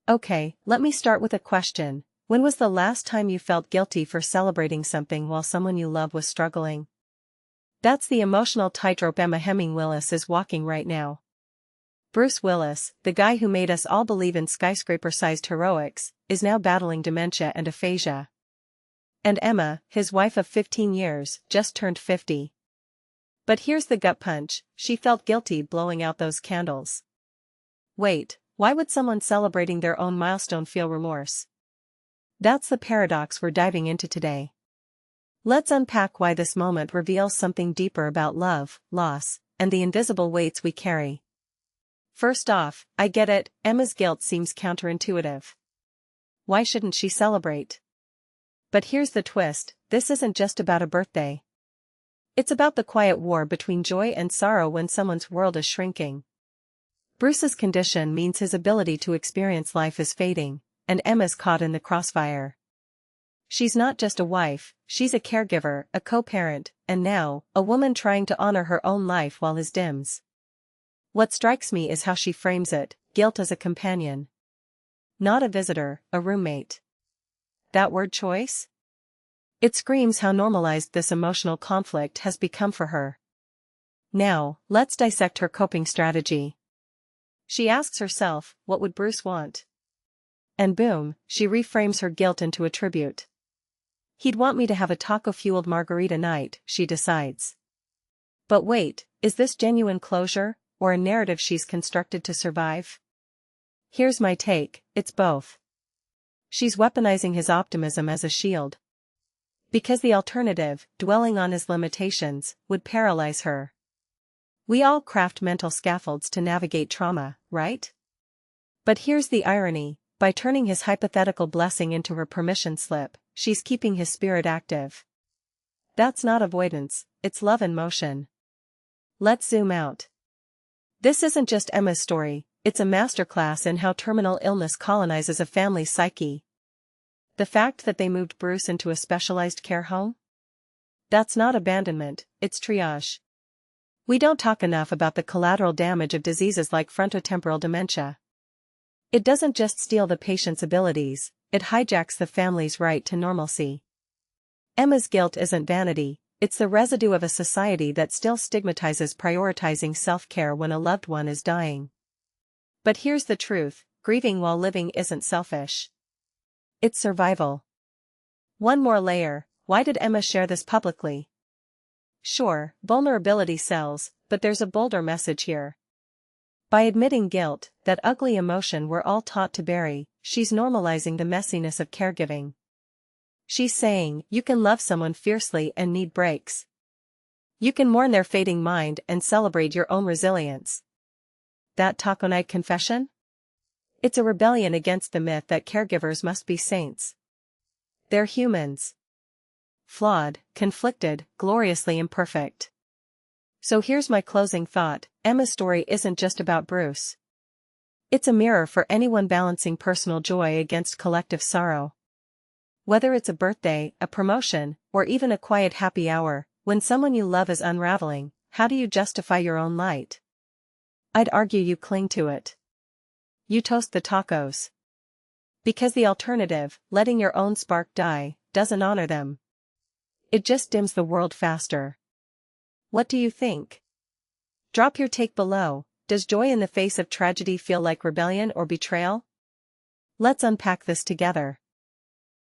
Okay, let me start with a question. When was the last time you felt guilty for celebrating something while someone you love was struggling? That's the emotional tightrope Heming Willis is walking right now. Bruce Willis, the guy who made us all believe in skyscraper-sized heroics, is now battling dementia and aphasia. And Emma, his wife of 15 years, just turned 50. But here's the gut punch: she felt guilty blowing out those candles. Wait, why would someone celebrating their own milestone feel remorse? That's the paradox we're diving into today. Let's unpack why this moment reveals something deeper about love, loss, and the invisible weights we carry. First off, I get it, Emma's guilt seems counterintuitive. Why shouldn't she celebrate? But here's the twist: this isn't just about a birthday. It's about the quiet war between joy and sorrow when someone's world is shrinking. Bruce's condition means his ability to experience life is fading, and Emma's caught in the crossfire. She's not just a wife, she's a caregiver, a co-parent, and now, a woman trying to honor her own life while his dims. What strikes me is how she frames it: guilt as a companion. Not a visitor, a roommate. That word choice? It screams how normalized this emotional conflict has become for her. Now, let's dissect her coping strategy. She asks herself, what would Bruce want? And boom, she reframes her guilt into a tribute. He'd want me to have a taco-fueled margarita night, she decides. But wait, is this genuine closure, or a narrative she's constructed to survive? Here's my take: it's both. She's weaponizing his optimism as a shield. Because the alternative, dwelling on his limitations, would paralyze her. We all craft mental scaffolds to navigate trauma, right? But here's the irony: by turning his hypothetical blessing into her permission slip, she's keeping his spirit active. That's not avoidance, it's love in motion. Let's zoom out. This isn't just Emma's story, it's a masterclass in how terminal illness colonizes a family's psyche. The fact that they moved Bruce into a specialized care home? That's not abandonment, it's triage. We don't talk enough about the collateral damage of diseases like frontotemporal dementia. It doesn't just steal the patient's abilities, it hijacks the family's right to normalcy. Emma's guilt isn't vanity, it's the residue of a society that still stigmatizes prioritizing self-care when a loved one is dying. But here's the truth: grieving while living isn't selfish. It's survival. One more layer: why did Emma share this publicly? Sure, vulnerability sells, but there's a bolder message here. By admitting guilt, that ugly emotion we're all taught to bury, she's normalizing the messiness of caregiving. She's saying, you can love someone fiercely and need breaks. You can mourn their fading mind and celebrate your own resilience. That taco night confession? It's a rebellion against the myth that caregivers must be saints. They're humans. Flawed, conflicted, gloriously imperfect. So here's my closing thought: Emma's story isn't just about Bruce. It's a mirror for anyone balancing personal joy against collective sorrow. Whether it's a birthday, a promotion, or even a quiet happy hour, when someone you love is unraveling, how do you justify your own light? I'd argue you cling to it. You toast the tacos. Because the alternative, letting your own spark die, doesn't honor them. It just dims the world faster. What do you think? Drop your take below. Does joy in the face of tragedy feel like rebellion or betrayal? Let's unpack this together.